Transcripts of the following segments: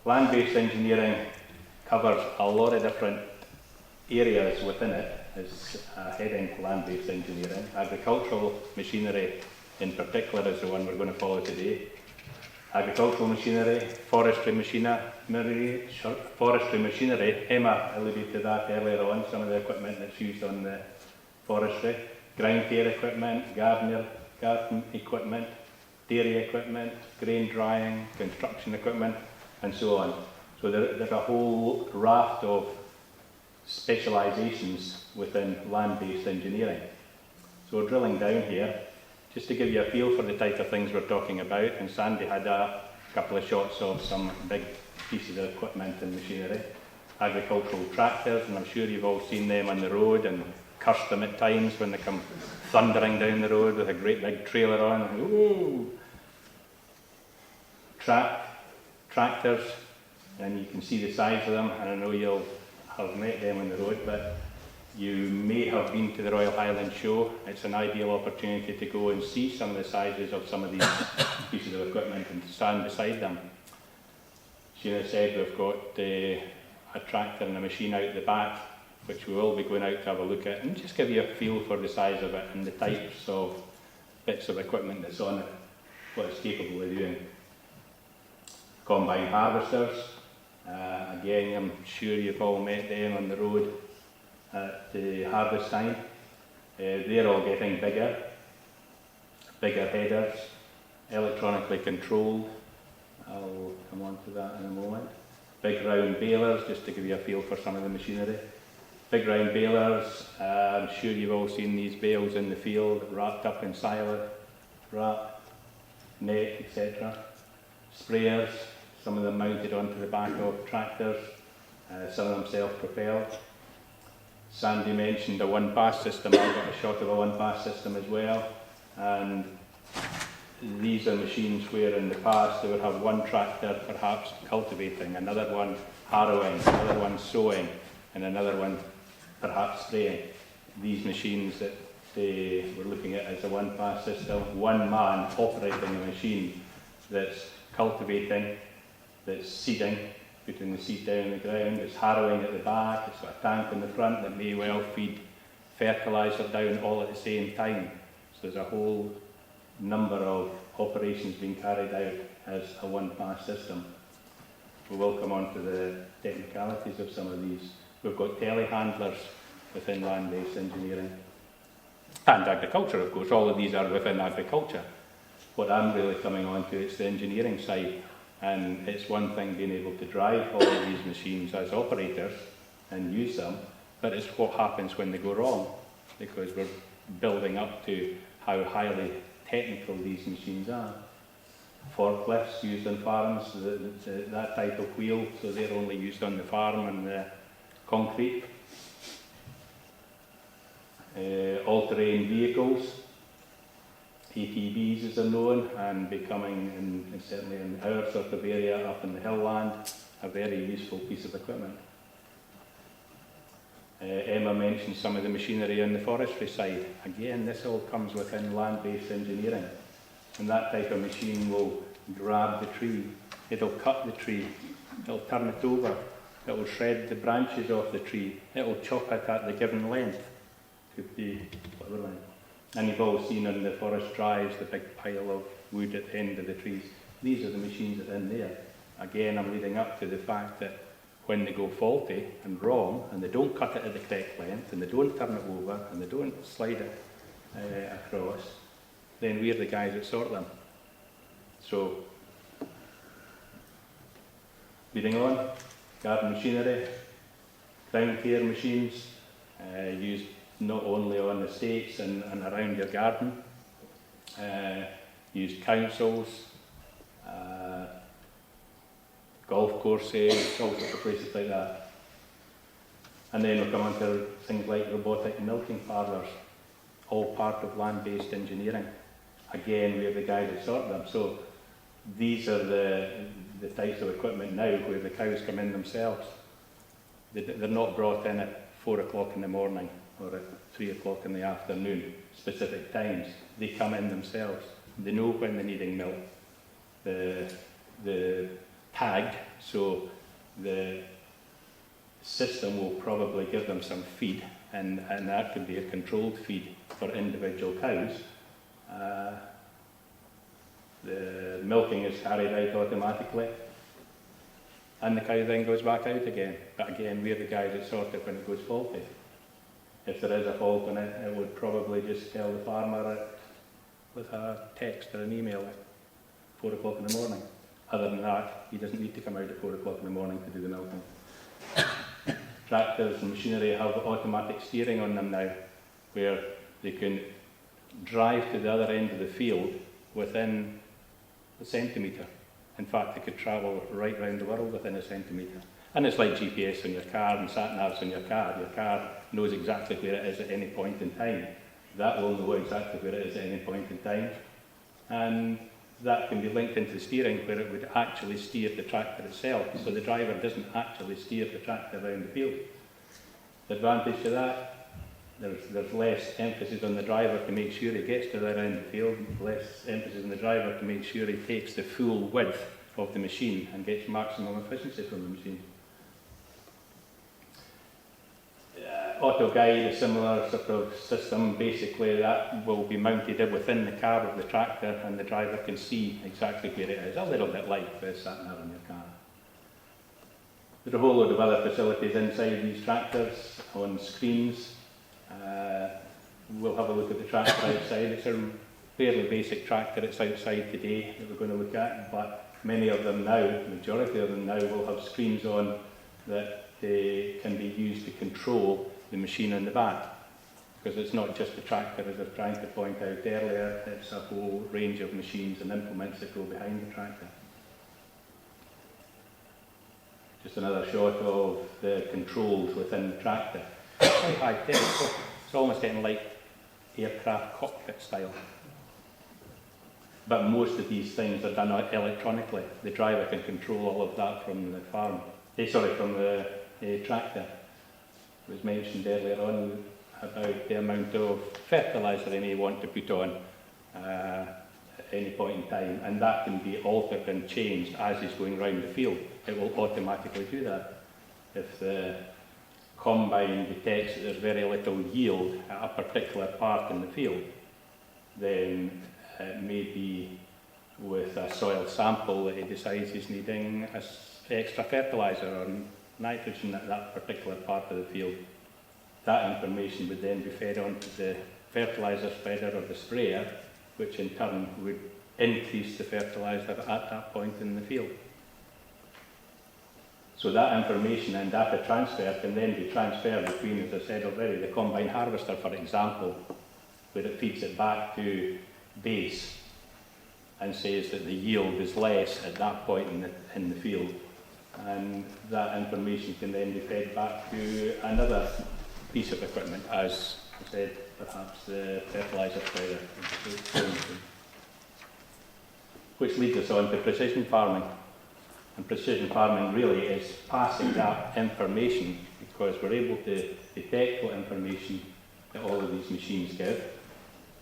Land-based engineering covers a lot of different areas within it. Is a heading land-based engineering. Agricultural machinery in particular is the one we're going to follow today. Agricultural machinery, forestry machinery, Emma alluded to that earlier on, some of the equipment that's used on the forestry, ground care equipment, garden equipment, dairy equipment, grain drying, construction equipment, and so on. So there's a whole raft of specialisations within land-based engineering. So we're drilling down here, just to give you a feel for the type of things we're talking about, and Sandy had a couple of shots of some big pieces of equipment and machinery. Agricultural tractors, and I'm sure you've all seen them on the road and cursed them at times when they come thundering down the road with a great big trailer on. Ooh. Tractors, and you can see the size of them, and I know you'll have met them on the road, but you may have been to the Royal Highland Show. It's an ideal opportunity to go and see some of the sizes of some of these pieces of equipment and stand beside them. Sheena said we've got a tractor and a machine out the back, which we will be going out to have a look at, and just give you a feel for the size of it and the types of bits of equipment that's on it, what it's capable of doing. Combine harvesters. Again, I'm sure you've all met them on the road at the harvest time. They're all getting bigger headers, electronically controlled. I'll come on to that in a moment. Big round balers, just to give you a feel for some of the machinery. Big round balers, I'm sure you've all seen these bales in the field, wrapped up in silage, wrap, net, etc. Sprayers, some of them mounted onto the back of tractors, some of them self-propelled. Sandy mentioned a one-pass system. I've got a shot of a one-pass system as well. And these are machines where in the past they would have one tractor perhaps cultivating, another one harrowing, another one sowing, and another one perhaps spraying. These machines that we're looking at as a one-pass system, one man operating a machine that's cultivating, that's seeding, putting the seed down in the ground, it's harrowing at the back, it's got a tank in the front that may well feed fertiliser down all at the same time. So there's a whole number of operations being carried out as a one-pass system. We will come on to the technicalities of some of these. We've got telehandlers within land-based engineering. And agriculture, of course, all of these are within agriculture. What I'm really coming on to is the engineering side. And it's one thing being able to drive all of these machines as operators and use them, but it's what happens when they go wrong, because we're building up to how highly technical these machines are. Forklifts used on farms, that type of wheel, so they're only used on the farm and the concrete. All-terrain vehicles, ATVs as they're known, and becoming, certainly in our sort of area up in the hill land, a very useful piece of equipment. Emma mentioned some of the machinery on the forestry side. Again, this all comes within land-based engineering. And that type of machine will grab the tree, it'll cut the tree, it'll turn it over, it'll shred the branches off the tree, it'll chop it at the given length. Could be whatever length. And you've all seen on the forest drives the big pile of wood at the end of the trees. These are the machines that are in there. Again, I'm leading up to the fact that when they go faulty and wrong, and they don't cut it at the correct length, and they don't turn it over, and they don't slide it across, then we're the guys that sort them. So, leading on, garden machinery, ground care machines, used not only on estates and around your garden, used councils, golf courses, all sorts of places like that. And then we'll come on to things like robotic milking parlours, all part of land-based engineering. Again, we're the guys that sort them. So these are the types of equipment now where the cows come in themselves. They're not brought in at 4 o'clock in the morning or at 3 o'clock in the afternoon, specific times. They come in themselves. They know when they're needing milk. The tag So the system will probably give them some feed, and that could be a controlled feed for individual cows. The milking is carried out automatically, and the cow then goes back out again. But again, we're the guys that sort it when it goes faulty. If there is a fault in it, it would probably just tell the farmer with a text or an email at 4 o'clock in the morning. Other than that, he doesn't need to come out at 4 o'clock in the morning to do the milking. Tractors and machinery have automatic steering on them now, where they can drive to the other end of the field within a centimetre. In fact, they could travel right round the world within a centimetre. And it's like GPS on your car and sat-navs on your car. Your car knows exactly where it is at any point in time. That will know exactly where it is at any point in time. And that can be linked into the steering, where it would actually steer the tractor itself. So the driver doesn't actually steer the tractor around the field. The advantage to that, there's less emphasis on the driver to make sure he gets to the end of the field, less emphasis on the driver to make sure he takes the full width of the machine and gets maximum efficiency from the machine. Auto guide, a similar sort of system. Basically that will be mounted within the car of the tractor, and the driver can see exactly where it is, a little bit like the sat-nav in your car. There's a whole load of other facilities inside these tractors on screens. We'll have a look at the tractor outside. It's a fairly basic tractor. It's outside today that we're going to look at, but many of them now, the majority of them now, will have screens on that they can be used to control the machine in the back. Because it's not just the tractor, as I was trying to point out earlier, it's a whole range of machines and implements that go behind the tractor. Just another shot of the controls within the tractor. Quite high tech. It's almost getting like aircraft cockpit style. But most of these things are done electronically. The driver can control all of that from the farm. From the tractor. It was mentioned earlier on about the amount of fertiliser they may want to put on at any point in time, and that can be altered and changed as he's going round the field. It will automatically do that. If the combine detects that there's very little yield at a particular part in the field, then it may be with a soil sample that he decides he's needing extra fertiliser or nitrogen at that particular part of the field. That information would then be fed on to the fertiliser spreader or the sprayer, which in turn would increase the fertiliser at that point in the field. So that information and data transfer can then be transferred between, as I said already, the combine harvester, for example, where it feeds it back to base and says that the yield is less at that point in the field. And that information can then be fed back to another piece of equipment, as I said, perhaps the fertiliser spreader. Which leads us on to precision farming. And precision farming really is passing that information, because we're able to detect what information that all of these machines give.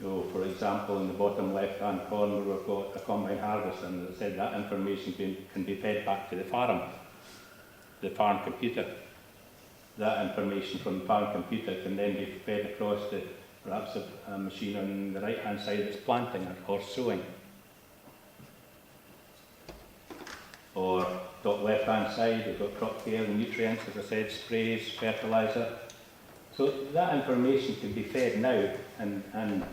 So, for example, in the bottom left-hand corner we've got a combine harvester, and as I said, that information can be fed back to the farm computer. That information from the farm computer can then be fed across to perhaps a machine on the right-hand side that's planting or sowing. Or top left-hand side, we've got crop care and nutrients, as I said, sprays, fertiliser. So that information can be fed now and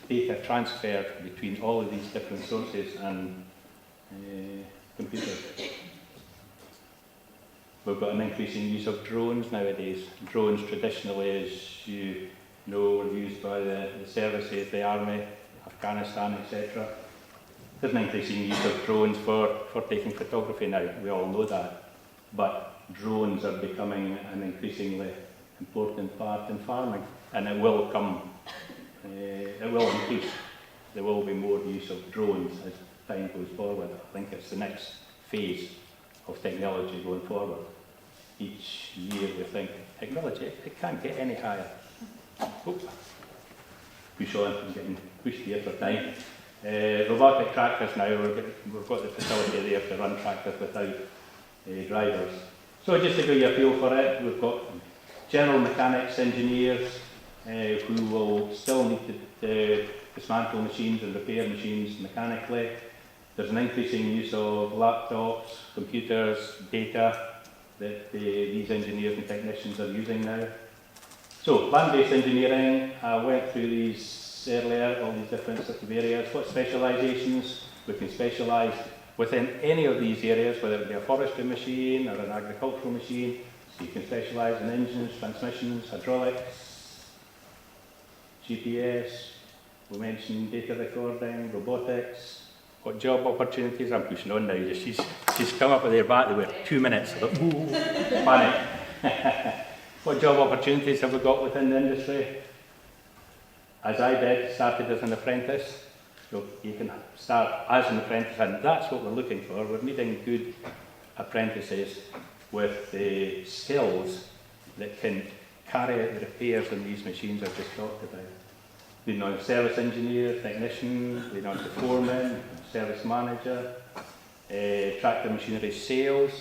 data transferred between all of these different sources and computers. We've got an increasing use of drones nowadays. Drones traditionally, as you know, were used by the services, the army, Afghanistan, etc. There's an increasing use of drones for taking photography now, we all know that. But drones are becoming an increasingly important part in farming, and it will increase. There will be more use of drones as time goes forward. I think it's the next phase of technology going forward. Each year we think, technology, it can't get any higher. Push on, I'm getting pushed here for time. Robotic tractors now, we've got the facility there to run tractors without drivers. So just to give you a feel for it, we've got general mechanics engineers who will still need to dismantle machines and repair machines mechanically. There's an increasing use of laptops, computers, data that these engineers and technicians are using now. So, land-based engineering, I went through these earlier, all these different sorts of areas. What specialisations? We can specialise within any of these areas, whether it be a forestry machine or an agricultural machine. So you can specialise in engines, transmissions, hydraulics, GPS, we mentioned data recording, robotics. What job opportunities? I'm pushing on now. She's come up with her battery with 2 minutes. I thought, ooh, panic. What job opportunities have we got within the industry? As I did, started as an apprentice. So you can start as an apprentice, and that's what we're looking for. We're needing good apprentices with the skills that can carry out the repairs on these machines I've just talked about. Leading on to service engineer, technician, leading on to foreman, service manager, tractor machinery sales,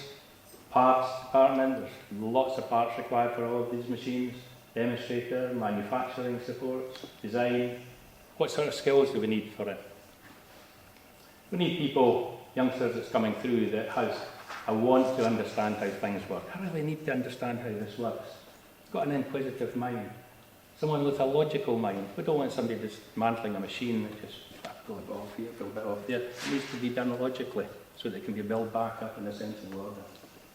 parts department. There's lots of parts required for all of these machines. Demonstrator, manufacturing support, design. What sort of skills do we need for it? We need people, youngsters that's coming through that has a want to understand how things work. I really need to understand how this works. Got an inquisitive mind. Someone with a logical mind. We don't want somebody dismantling a machine that just go a bit off here, go a bit off there. It needs to be done logically so that it can be built back up in a sensible order.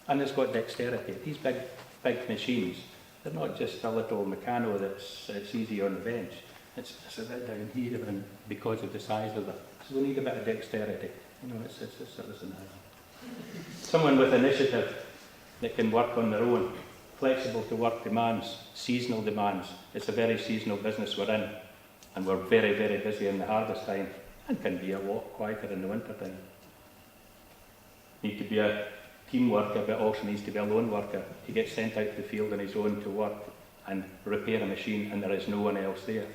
And it's got dexterity. These big machines, they're not just a little mechano that's easy on the bench. It's a bit down here, and because of the size of it. So we need a bit of dexterity. You know, it's citizen. Someone with initiative that can work on their own, flexible to work demands, seasonal demands. It's a very seasonal business we're in, and we're very, very busy in the harvest time, and can be a lot quieter in the winter time. Need to be a team worker, but also needs to be a lone worker. He gets sent out to the field on his own to work and repair a machine, and there is no one else there.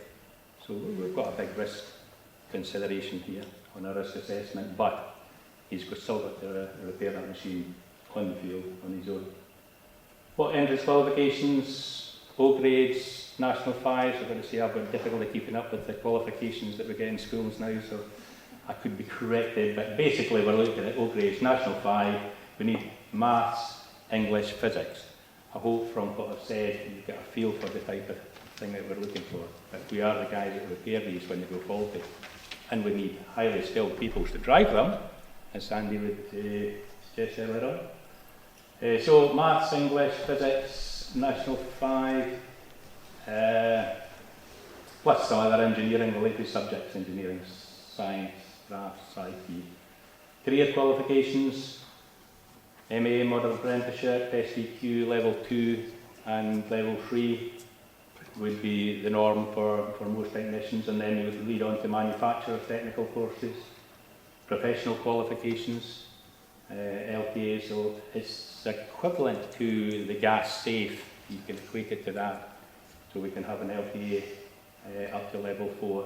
So we've got a big risk consideration here on our risk assessment, but he's still got to repair that machine on the field on his own. What entrance qualifications? O grades, national 5s. I'm going to say I've got difficulty keeping up with the qualifications that we get in schools now, so I could be corrected, but basically we're looking at O grades, national 5. We need maths, English, physics. I hope from what I've said you get a feel for the type of thing that we're looking for. But we are the guys that repair these when they go faulty. And we need highly skilled people to drive them, as Sandy would suggest earlier on. So maths, English, physics, national 5, plus some other engineering related subjects, engineering, science, crafts, IT. Career qualifications, MA, model apprenticeship, SVQ level 2 and level 3 would be the norm for most technicians, and then you would lead on to manufacturer's technical courses, professional qualifications, LPA, so it's equivalent to the gas safe. You can equate it to that, so we can have an LPA up to level 4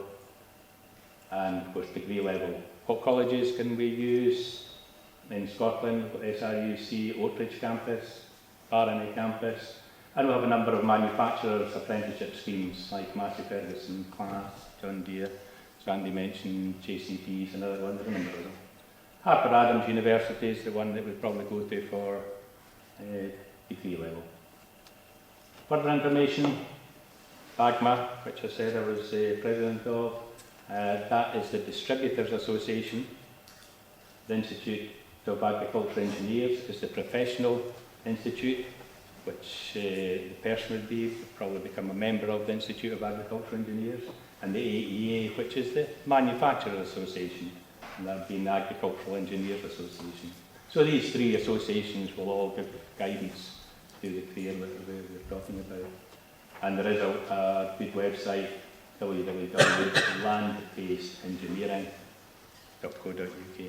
and of course degree level. What colleges can we use? In Scotland, we've got SRUC, Oatridge campus, RNA campus, and we have a number of manufacturers' apprenticeship schemes like Massey Ferguson, Class, John Deere, Sandy mentioned JCP's another one, there's a number of them. Harper Adams University is the one that we'd probably go to for degree level. Further information, BAGMA, which I said I was president of, that is the Distributors Association. The Institute of Agricultural Engineers is the professional institute, which the person would probably become a member of the Institute of Agricultural Engineers, and the AEA, which is the Manufacturers Association, and that would be the Agricultural Engineers Association. So these three associations will all give guidance to the career that we're talking about. And there is a good website, www.landbaseengineering.co.uk.